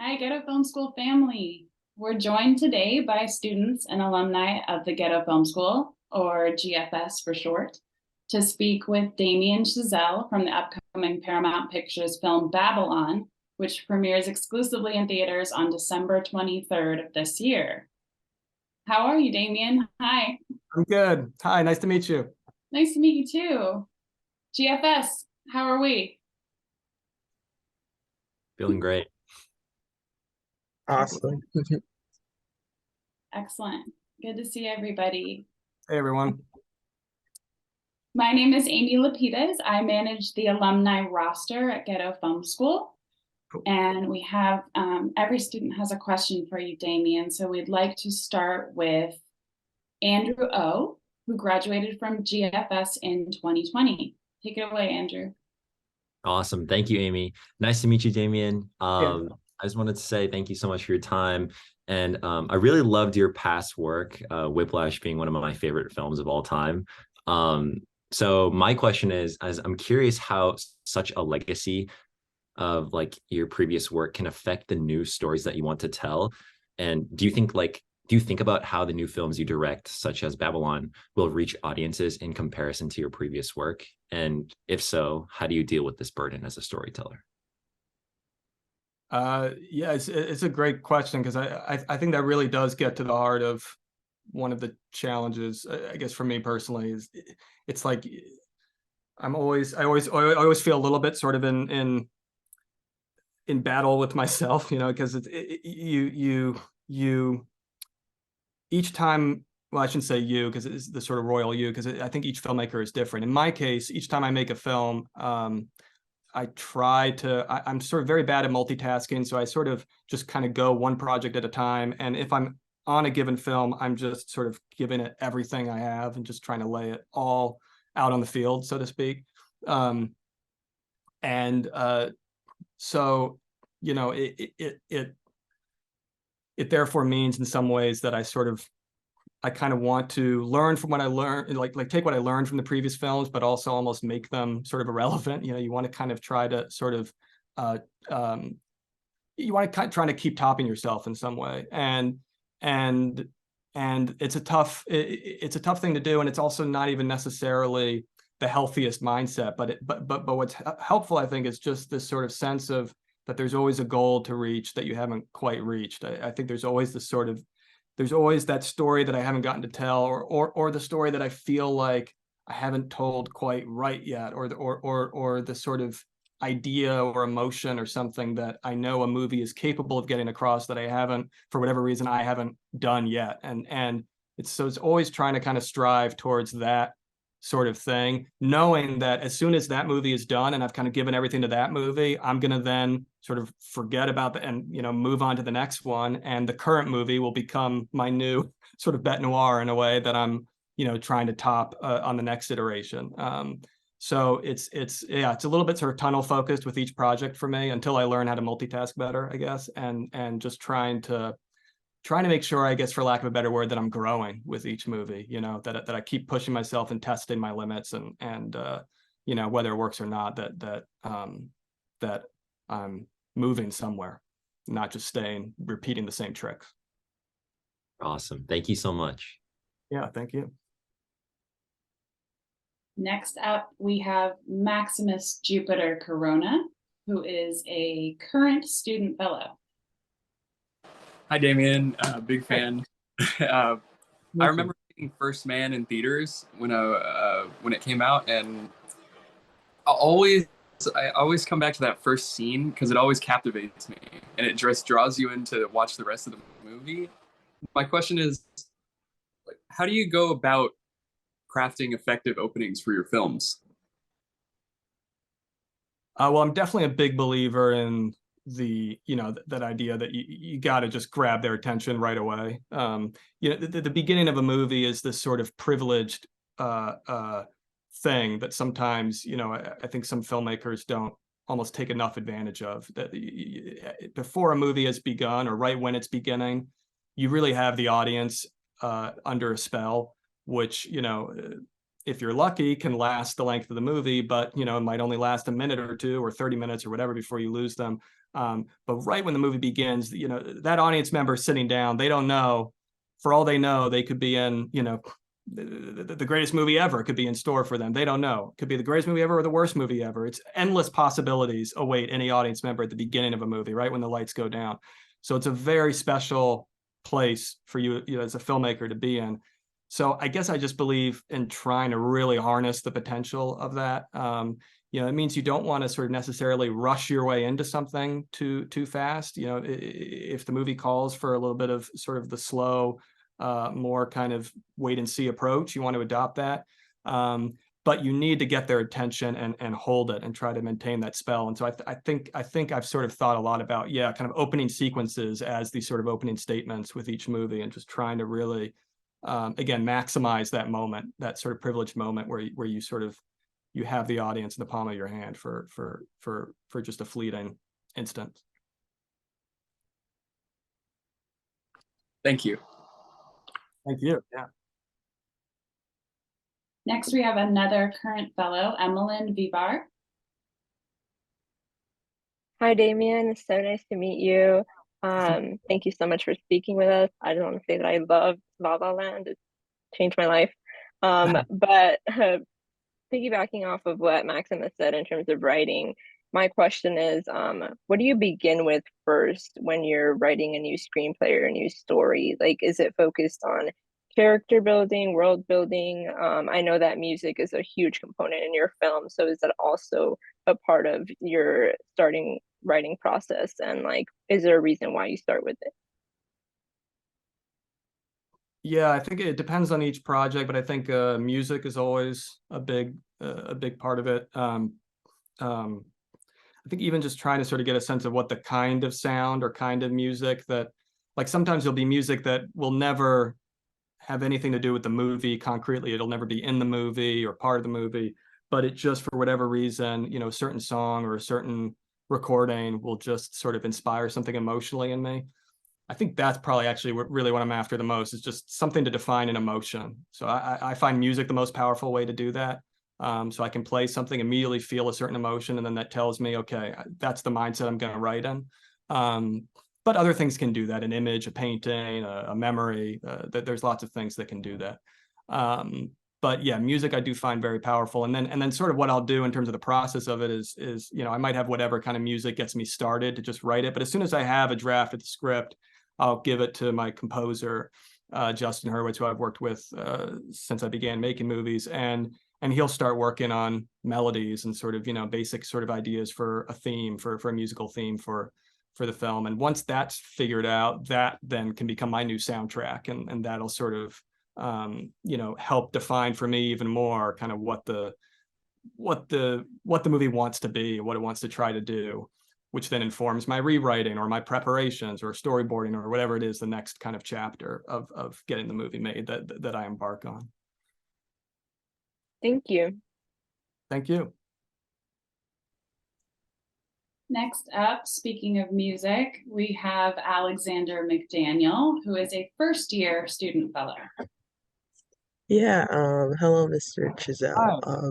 Hi, Ghetto Film School family. We're joined today by students and alumni of the Ghetto Film School, or GFS for short, to speak with Damien Chazelle from the upcoming Paramount Pictures film Babylon, which premieres exclusively in theaters on December 23rd of this year. How are you, Damien? Hi. I'm good. Hi, nice to meet you. Nice to meet you too. GFS, how are we? Feeling great. Awesome. Excellent. Good to see everybody. Hey, everyone. My name is Amy Lapidez. I manage the alumni roster at Ghetto Film School. Cool. And we have, every student has a question for you, Damien. So we'd like to start with Andrew O., who graduated from GFS in 2020. Take it away, Andrew. Awesome. Thank you, Amy. Nice to meet you, Damien. Yeah. I just wanted to say thank you so much for your time. And I really loved your past work, Whiplash being one of my favorite films of all time. So my question is, as I'm curious how such a legacy of like your previous work can affect the new stories that you want to tell. And do you think about how the new films you direct, such as Babylon, will reach audiences in comparison to your previous work? And if so, how do you deal with this burden as a storyteller? Yeah, it's a great question because I think that really does get to the heart of one of the challenges, I guess, for me personally, is it's like I always feel a little bit sort of in battle with myself, because you each time, well, I shouldn't say you because it's the sort of royal you, because I think each filmmaker is different. In my case, each time I make a film, I try to, I'm sort of very bad at multitasking. So I sort of just kind of go one project at a time. And if I'm on a given film, I'm just sort of giving it everything I have and just trying to lay it all out on the field, so to speak. So, it therefore means in some ways that I kind of want to learn from what I learned, like take what I learned from the previous films, but also almost make them sort of irrelevant. You want to kind of try to sort of, you want to try to keep topping yourself in some way. And it's a tough thing to do. And it's also not even necessarily the healthiest mindset, but what's helpful, I think, is just this sort of sense of that there's always a goal to reach that you haven't quite reached. I think there's always there's always that story that I haven't gotten to tell, or the story that I feel like I haven't told quite right yet, or the sort of idea or emotion or something that I know a movie is capable of getting across that I haven't, for whatever reason, I haven't done yet. And it's always trying to kind of strive towards that sort of thing, knowing that as soon as that movie is done and I've kind of given everything to that movie, I'm going to then sort of forget about that and, move on to the next one. And the current movie will become my new sort of bête noire in a way that I'm, trying to top on the next iteration. So it's a little bit sort of tunnel focused with each project for me until I learn how to multitask better, I guess. And just trying to make sure, I guess, for lack of a better word, that I'm growing with each movie, that I keep pushing myself and testing my limits and whether it works or not, that I'm moving somewhere, not just repeating the same tricks. Awesome. Thank you so much. Yeah, thank you. Next up, we have Maximus Jupiter Corona, who is a current student fellow. Hi, Damien. Big fan. I remember seeing First Man in theaters when it came out, and I always come back to that first scene because it always captivates me, and it just draws you in to watch the rest of the movie. My question is, how do you go about crafting effective openings for your films? Well, I'm definitely a big believer in that idea that you got to just grab their attention right away. The beginning of a movie is this sort of privileged thing that sometimes I think some filmmakers don't almost take enough advantage of. That before a movie has begun or right when it's beginning, you really have the audience under a spell, which if you're lucky, can last the length of the movie, but it might only last a minute or two or 30 minutes or whatever before you lose them. But right when the movie begins, that audience member sitting down, they don't know. For all they know, they could be in, the greatest movie ever could be in store for them. They don't know. It could be the greatest movie ever or the worst movie ever. It's endless possibilities await any audience member at the beginning of a movie, right when the lights go down. So it's a very special place for you, as a filmmaker to be in. So I guess I just believe in trying to really harness the potential of that. It means you don't want to sort of necessarily rush your way into something too fast. If the movie calls for a little bit of sort of the slow, more kind of wait and see approach, you want to adopt that. But you need to get their attention and hold it and try to maintain that spell. And so I think I've sort of thought a lot about, kind of opening sequences as these sort of opening statements with each movie, and just trying to really, again, maximize that moment, that sort of privileged moment where you sort of, you have the audience in the palm of your hand for just a fleeting instant. Thank you. Thank you. Yeah. Next, we have another current fellow, Emmeline Vivar. Hi, Damien. It's so nice to meet you. Thank you so much for speaking with us. I just want to say that I love La La Land. It changed my life. But piggybacking off of what Maxim has said in terms of writing, my question is, what do you begin with first when you're writing a new screenplay or a new story? Like, is it focused on character building, world building? I know that music is a huge component in your film, so is that also a part of your starting writing process? And like, is there a reason why you start with it? Yeah, I think it depends on each project, but I think music is always a big part of it. I think even just trying to sort of get a sense of what the kind of sound or kind of music that, like, sometimes there'll be music that will never have anything to do with the movie concretely. It'll never be in the movie or part of the movie, but it just, for whatever reason, a certain song or a certain recording will just sort of inspire something emotionally in me. I think that's probably actually really what I'm after the most, is just something to define an emotion. So I find music the most powerful way to do that. So I can play something, immediately feel a certain emotion, and then that tells me, okay, that's the mindset I'm going to write in. But other things can do that: an image, a painting, a memory. There's lots of things that can do that. But yeah, music I do find very powerful. And then sort of what I'll do in terms of the process of it is I might have whatever kind of music gets me started to just write it. But as soon as I have a draft of the script, I'll give it to my composer, Justin Hurwitz, who I've worked with since I began making movies, and he'll start working on melodies and sort of basic sort of ideas for a theme, for a musical theme for the film. And once that's figured out, that then can become my new soundtrack, and that'll sort of help define for me even more kind of what the movie wants to be, what it wants to try to do, which then informs my rewriting or my preparations or storyboarding or whatever it is, the next kind of chapter of getting the movie made that I embark on. Thank you. Thank you. Next up, speaking of music, we have Alexander McDaniel, who is a first-year student fellow. Yeah, hello, Mr. Chazelle. Hi.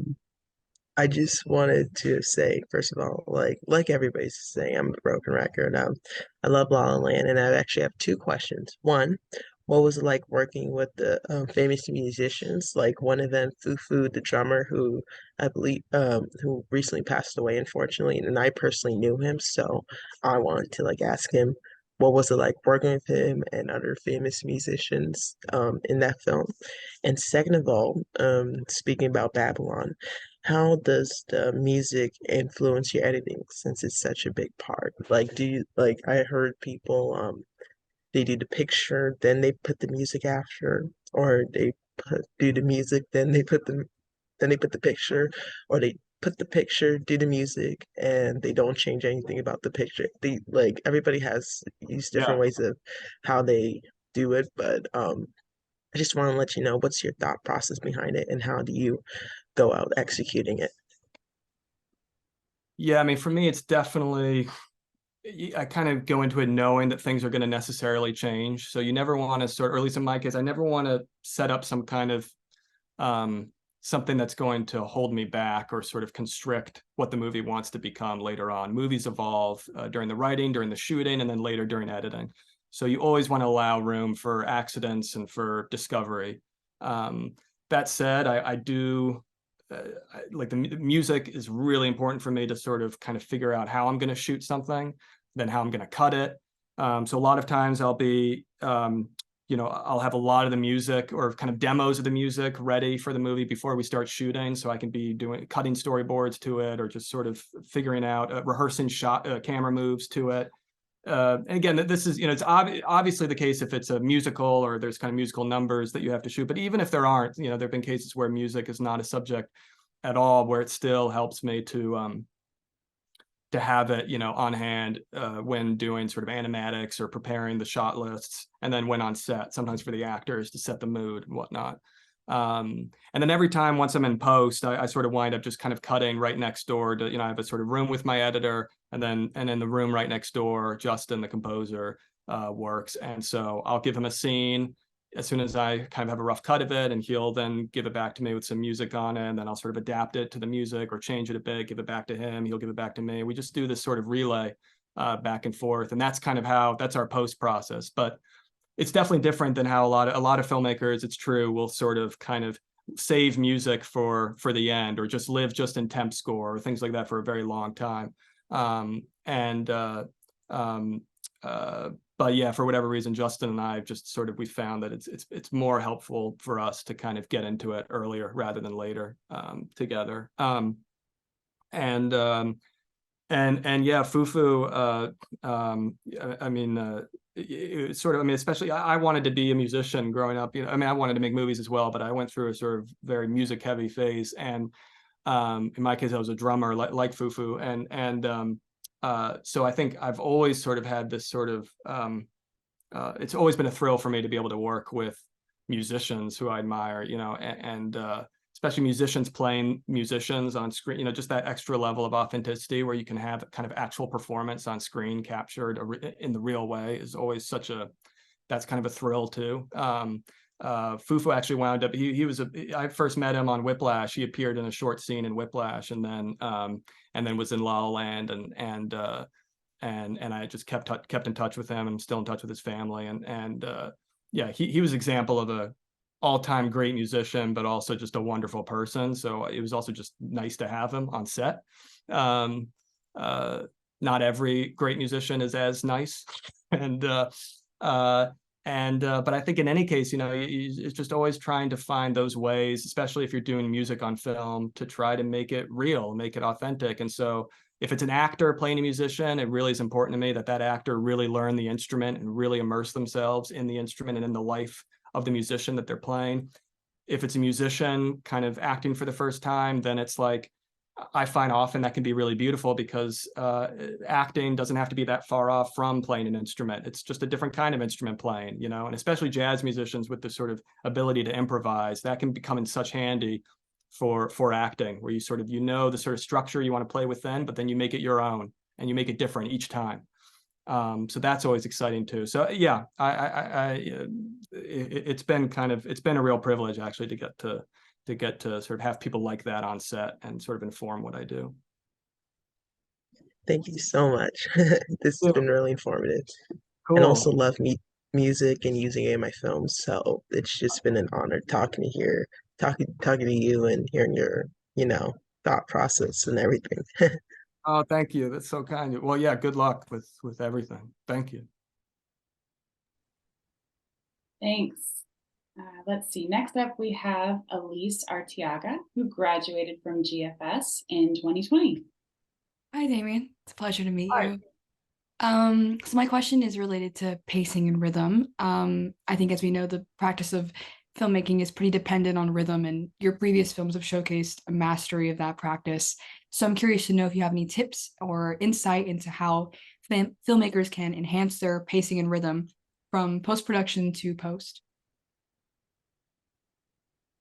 I just wanted to say, first of all, like everybody's saying, I'm a broken record. I love La La Land, and I actually have two questions. One, what was it like working with the famous musicians? Like one of them, Fufu, the drummer, who I believe who recently passed away, unfortunately, and I personally knew him, so I wanted to ask him, what was it like working with him and other famous musicians in that film? And second of all, speaking about Babylon, how does the music influence your editing since it's such a big part? Like, do you I heard people they do the picture, then they put the music after, or do the music, then they put the picture, or they put the picture, do the music, and they don't change anything about the picture. They everybody has these different ways of how they do it, but I just want to let you know, what's your thought process behind it, and how do you go out executing it? Yeah, I mean, for me, it's definitely, I kind of go into it knowing that things are going to necessarily change. So you never want to or at least in my case, I never want to set up some kind of something that's going to hold me back or sort of constrict what the movie wants to become later on. Movies evolve during the writing, during the shooting, and then later during editing. So you always want to allow room for accidents and for discovery. That said, I do like the music is really important for me to sort of kind of figure out how I'm going to shoot something, then how I'm going to cut it. So a lot of times I'll be, I'll have a lot of the music or kind of demos of the music ready for the movie before we start shooting. So I can be cutting storyboards to it, or just sort of figuring out, rehearsing camera moves to it. And again, this is, it's obviously the case if it's a musical or there's kind of musical numbers that you have to shoot. But even if there aren't, there have been cases where music is not a subject at all, where it still helps me to have it, on hand when doing sort of animatics or preparing the shot lists, and then when on set, sometimes for the actors to set the mood and whatnot. And then every time, once I'm in post, I sort of wind up just kind of cutting right next door to, I have a sort of room with my editor, and in the room right next door, Justin, the composer, works. And so I'll give him a scene as soon as I kind of have a rough cut of it, and he'll then give it back to me with some music on it, and then I'll sort of adapt it to the music or change it a bit, give it back to him, he'll give it back to me. We just do this sort of relay back and forth, and that's kind of that's our post process. But it's definitely different than how a lot of filmmakers, it's true, will sort of kind of save music for the end, or just live just in temp score or things like that for a very long time. But yeah, for whatever reason, Justin and I just sort of, we found that it's more helpful for us to kind of get into it earlier rather than later together. And yeah, Fufu, especially I wanted to be a musician growing up. I wanted to make movies as well, but I went through a sort of very music heavy phase. And in my case, I was a drummer like Fufu. So I think I've always sort of had this sort of, it's always been a thrill for me to be able to work with musicians who I admire, and especially musicians playing musicians on screen, just that extra level of authenticity where you can have kind of actual performance on screen captured in the real way is always that's kind of a thrill too. Fufu actually wound up, I first met him on Whiplash. He appeared in a short scene in Whiplash, and then was in La La Land, and I just kept in touch with him, and I'm still in touch with his family. Yeah, he was an example of a all-time great musician, but also just a wonderful person. So it was also just nice to have him on set. Not every great musician is as nice. But I think in any case, it's just always trying to find those ways, especially if you're doing music on film, to try to make it real, make it authentic. And so if it's an actor playing a musician, it really is important to me that actor really learn the instrument and really immerse themselves in the instrument and in the life of the musician that they're playing. If it's a musician kind of acting for the first time, then it's like, I find often that can be really beautiful, because acting doesn't have to be that far off from playing an instrument. It's just a different kind of instrument playing, and especially jazz musicians with the sort of ability to improvise, that can become in such handy for acting, where you sort of, the sort of structure you want to play with then, but then you make it your own and you make it different each time. So that's always exciting too. So yeah, it's been a real privilege actually to get to sort of have people like that on set and sort of inform what I do. Thank you so much. This has been really informative. Cool. And also love music and using it in my films. So it's just been an honor talking to you and hearing your, thought process and everything. Oh, thank you. That's so kind. Well, yeah, good luck with everything. Thank you. Thanks. Let's see. Next up, we have Elise Arteaga, who graduated from GFS in 2020. Hi, Damien. It's a pleasure to meet Hi. you. So my question is related to pacing and rhythm. I think, as we know, the practice of filmmaking is pretty dependent on rhythm, and your previous films have showcased a mastery of that practice. So I'm curious to know if you have any tips or insight into how filmmakers can enhance their pacing and rhythm from post-production to post.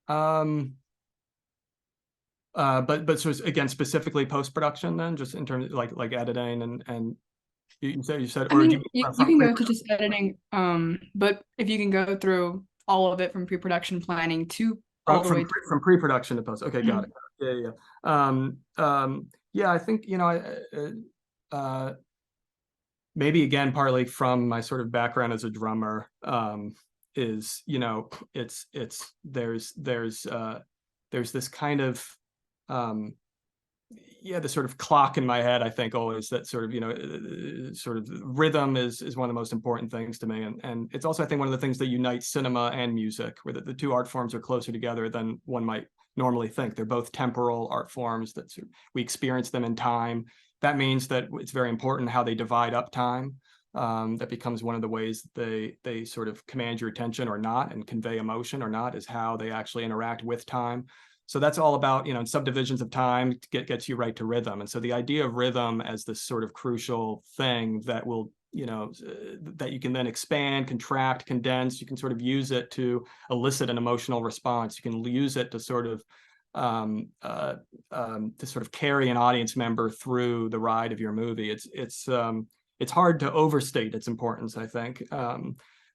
But so again, specifically post-production, then, just in terms of like editing and you said, I mean, you can go to just editing, but if you can go through all of it from pre-production planning to all the from way. from pre-production to post. Okay, got it. Yeah. Yeah, I think, you know, maybe again, partly from my sort of background as a drummer, is, you know, there's this kind of, yeah, the sort of clock in my head, I think always that sort of, you know, sort of rhythm is one of the most important things to me. And it's also, I think, one of the things that unites cinema and music, where the two art forms are closer together than one might normally think. They're both temporal art forms that we experience them in time. That means that it's very important how they divide up time. That becomes one of the ways they sort of command your attention or not, and convey emotion or not, is how they actually interact with time. So that's all about, you know, subdivisions of time gets you right to rhythm. And so the idea of rhythm as this sort of crucial thing that will, you know, that you can then expand, contract, condense, you can sort of use it to elicit an emotional response. You can use it to sort of carry an audience member through the ride of your movie. It's hard to overstate its importance, I think.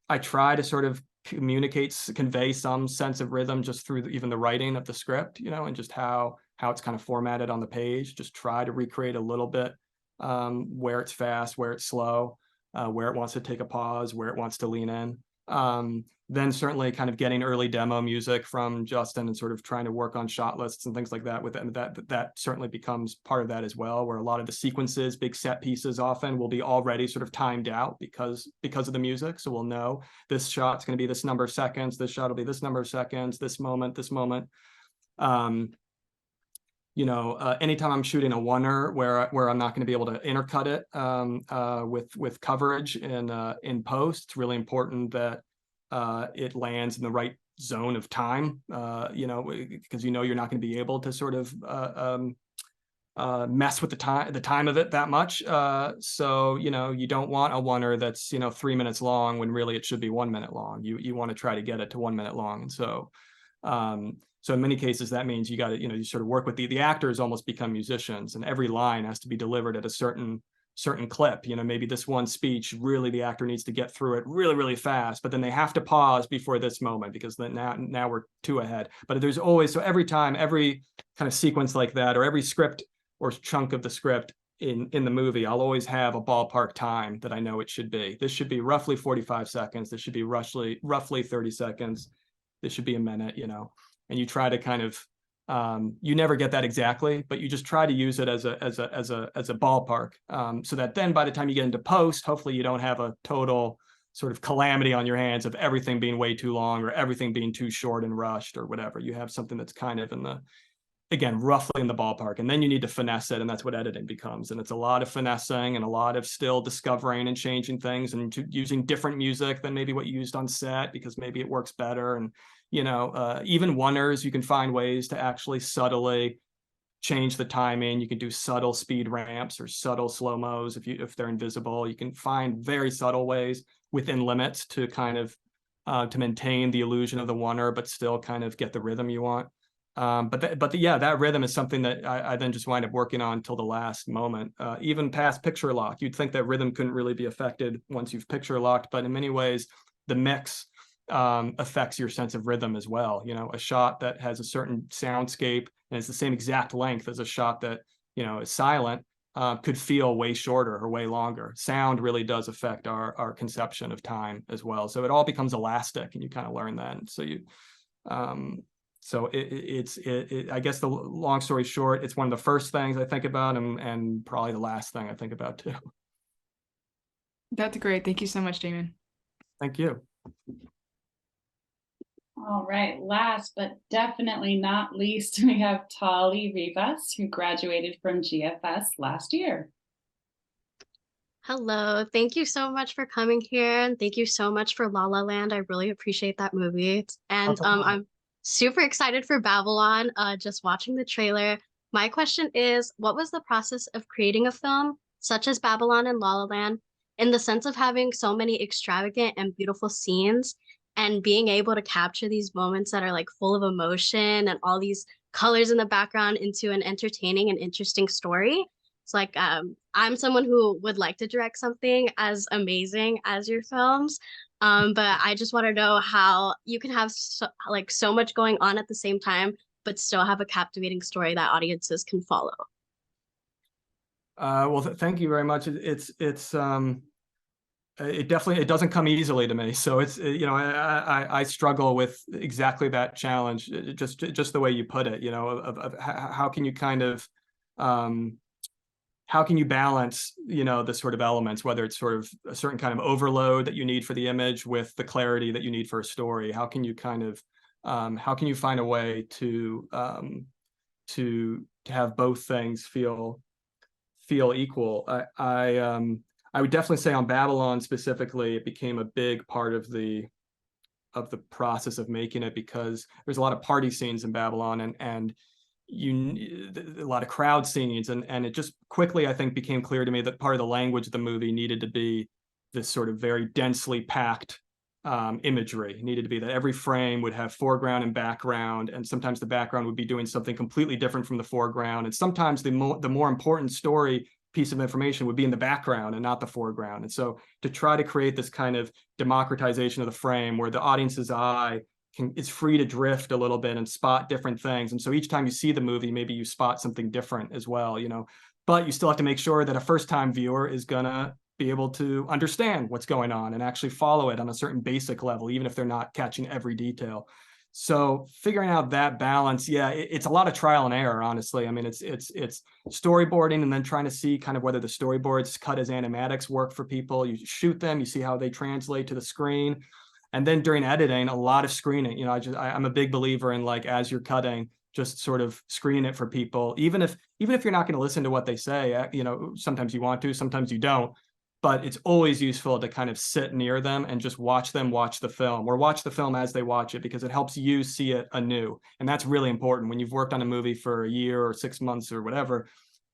I try to sort of convey some sense of rhythm just through even the writing of the script, you know, and just how it's kind of formatted on the page. Just try to recreate a little bit where it's fast, where it's slow, where it wants to take a pause, where it wants to lean in. Then certainly kind of getting early demo music from Justin and sort of trying to work on shot lists and things like that with them. That certainly becomes part of that as well, where a lot of the sequences, big set pieces often will be already sort of timed out because of the music. So we'll know this shot's going to be this number of seconds, this shot will be this number of seconds, this moment. You know, anytime I'm shooting a oneer where I'm not going to be able to intercut it with coverage in post, it's really important that it lands in the right zone of time, you know, because you know you're not going to be able to sort of mess with the time of it that much. So, you know, you don't want a oneer that's, you know, 3 minutes long when really it should be 1 minute long. You want to try to get it to 1 minute long. And so so in many cases, that means you got to, you know, you sort of work with the actors almost become musicians, and every line has to be delivered at a certain clip. You know, maybe this one speech, really the actor needs to get through it really, really fast, but then they have to pause before this moment because then now we're too ahead. But there's always, so every time, every kind of sequence like that, or every script or chunk of the script in the movie, I'll always have a ballpark time that I know it should be. This should be roughly 45 seconds. This should be roughly 30 seconds. This should be a minute, you know, and you try to kind of, you never get that exactly, but you just try to use it as a ballpark, so that then by the time you get into post, hopefully you don't have a total sort of calamity on your hands of everything being way too long or everything being too short and rushed or whatever. You have something that's kind of again, roughly in the ballpark, and then you need to finesse it, and that's what editing becomes. And it's a lot of finessing and a lot of still discovering and changing things and using different music than maybe what you used on set because maybe it works better. And, you know, even oneers, you can find ways to actually subtly change the timing. You can do subtle speed ramps or subtle slow-mos if they're invisible. You can find very subtle ways within limits to kind of to maintain the illusion of the oneer, but still kind of get the rhythm you want. Yeah, that rhythm is something that I then just wind up working on till the last moment. Even past picture lock, you'd think that rhythm couldn't really be affected once you've picture locked, but in many ways, the mix affects your sense of rhythm as well. You know, a shot that has a certain soundscape and it's the same exact length as a shot that, you know, is silent could feel way shorter or way longer. Sound really does affect our conception of time as well. So it all becomes elastic, and you kind of learn that. And so so I guess the long story short, it's one of the first things I think about, and probably the last thing I think about too. That's great. Thank you so much, Damien. Thank you. All right, last but definitely not least, we have Tali Rivas, who graduated from GFS last year. Hello, thank you so much for coming here, and thank you so much for La La Land. I really appreciate that movie. And I'm super excited for Babylon, just watching the trailer. My question is, what was the process of creating a film such as Babylon and La La Land, in the sense of having so many extravagant and beautiful scenes and being able to capture these moments that are like full of emotion and all these colors in the background into an entertaining and interesting story? It's like, I'm someone who would like to direct something as amazing as your films. But I just want to know how you can have so much going on at the same time, but still have a captivating story that audiences can follow. Well, thank you very much. It definitely, it doesn't come easily to me. So it's, you know, I struggle with exactly that challenge, just the way you put it, you know, of how can you kind of, how can you balance, you know, the sort of elements, whether it's sort of a certain kind of overload that you need for the image with the clarity that you need for a story? How can you kind of, how can you find a way to have both things feel equal? I would definitely say on Babylon specifically, it became a big part of the process of making it, because there's a lot of party scenes in Babylon, and a lot of crowd scenes, and it just quickly, I think, became clear to me that part of the language of the movie needed to be this sort of very densely packed imagery. It needed to be that every frame would have foreground and background, and sometimes the background would be doing something completely different from the foreground, and sometimes the more important story piece of information would be in the background and not the foreground. And so to try to create this kind of democratization of the frame where the audience's eye is free to drift a little bit and spot different things. And so each time you see the movie, maybe you spot something different as well, you know, but you still have to make sure that a first-time viewer is gonna be able to understand what's going on and actually follow it on a certain basic level, even if they're not catching every detail. So figuring out that balance, yeah, it's a lot of trial and error, honestly. I mean, it's storyboarding and then trying to see kind of whether the storyboards cut as animatics work for people. You shoot them, you see how they translate to the screen. And then during editing, a lot of screening. You know, I'm a big believer in, like, as you're cutting, just sort of screen it for people, even if you're not going to listen to what they say. You know, sometimes you want to, sometimes you don't. But it's always useful to kind of sit near them and just watch them watch the film, or watch the film as they watch it, because it helps you see it anew. And that's really important. When you've worked on a movie for a year or 6 months or whatever,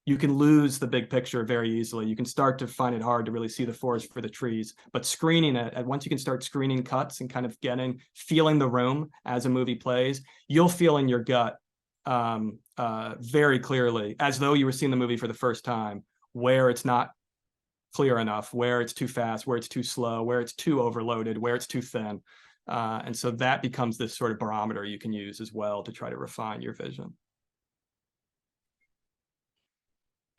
you can lose the big picture very easily. You can start to find it hard to really see the forest for the trees. But screening it, and once you can start screening cuts and kind of feeling the room as a movie plays, you'll feel in your gut very clearly, as though you were seeing the movie for the first time, where it's not clear enough, where it's too fast, where it's too slow, where it's too overloaded, where it's too thin. And so that becomes this sort of barometer you can use as well to try to refine your vision.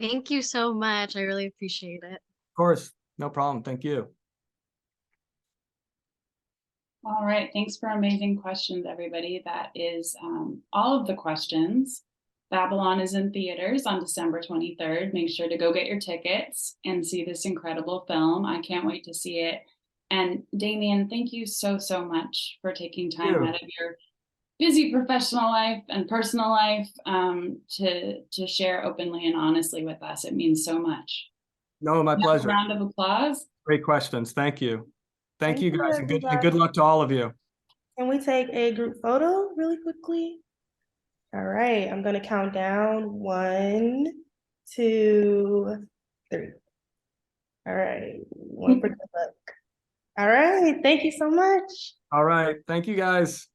Thank you so much. I really appreciate it. Of course, no problem. Thank you. All right, thanks for amazing questions, everybody. That is all of the questions. Babylon is in theaters on December 23rd. Make sure to go get your tickets and see this incredible film. I can't wait to see it. And Damien, thank you so much for taking time out of your busy professional life and personal life to share openly and honestly with us. It means so much. No, my pleasure. Round of applause. Great questions. Thank you. Thank you guys, and everybody. good luck to all of you. Can we take a group photo really quickly? All right, I'm gonna count down 1, 2, 3. All right, one for good luck. All right, thank you so much. All right, thank you guys.